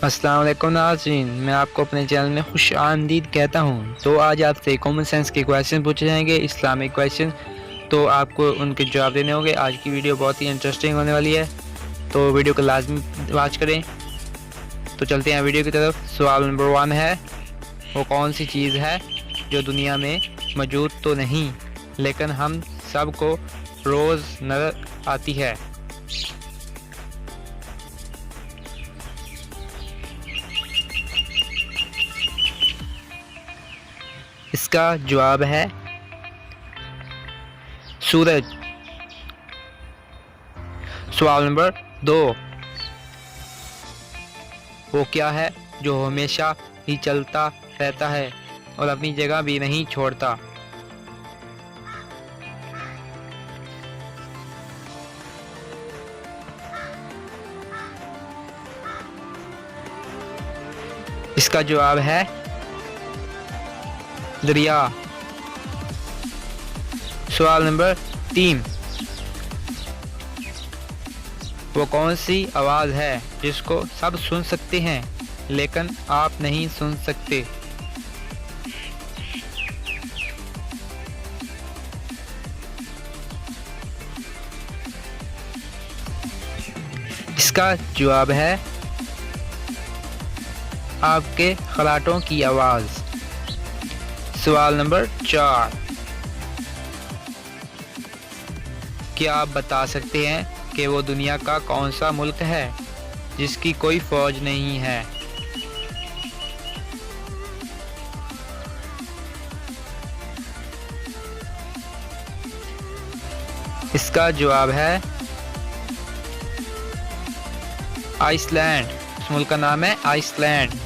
अस्सलाम वालेकुम नाज़रीन, मैं आपको अपने चैनल में खुश आमदीद कहता हूँ। तो आज आपसे कॉमन सेंस के क्वेश्चन पूछे जाएंगे, इस्लामिक क्वेश्चन। तो आपको उनके जवाब देने होंगे। आज की वीडियो बहुत ही इंटरेस्टिंग होने वाली है, तो वीडियो को लाजमी वॉच करें। तो चलते हैं वीडियो की तरफ। सवाल नंबर 1 है, वो कौन सी चीज़ है जो दुनिया में मौजूद तो नहीं लेकिन हम सब को रोज़ नज़र आती है। इसका जवाब है सूरज। सवाल नंबर 2, वो क्या है जो हमेशा ही चलता रहता है और अपनी जगह भी नहीं छोड़ता। इसका जवाब है दरिया। सवाल नंबर 3, वो कौन सी आवाज़ है जिसको सब सुन सकते हैं लेकिन आप नहीं सुन सकते। इसका जवाब है आपके खलाटों की आवाज़। सवाल नंबर 4, क्या आप बता सकते हैं कि वो दुनिया का कौन सा मुल्क है जिसकी कोई फौज नहीं है। इसका जवाब है आइसलैंड। इस मुल्क का नाम है आइसलैंड।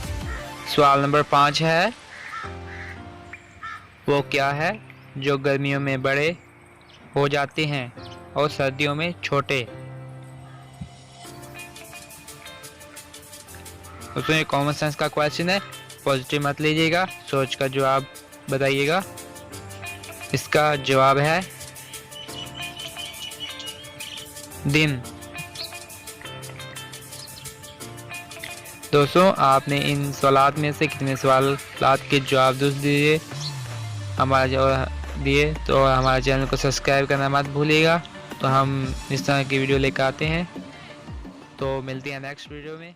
सवाल नंबर 5 है, वो क्या है जो गर्मियों में बड़े हो जाते हैं और सर्दियों में छोटे। उसमें कॉमन सेंस का क्वेश्चन है, पॉजिटिव मत लीजिएगा, सोच का जवाब बताइएगा। इसका जवाब है दिन। दोस्तों, आपने इन सवालात में से कितने सवालात के जवाब दुरुस्त दिए तो हमारे चैनल को सब्सक्राइब करना मत भूलिएगा। तो हम इस तरह की वीडियो लेकर आते हैं। तो मिलते हैं नेक्स्ट वीडियो में।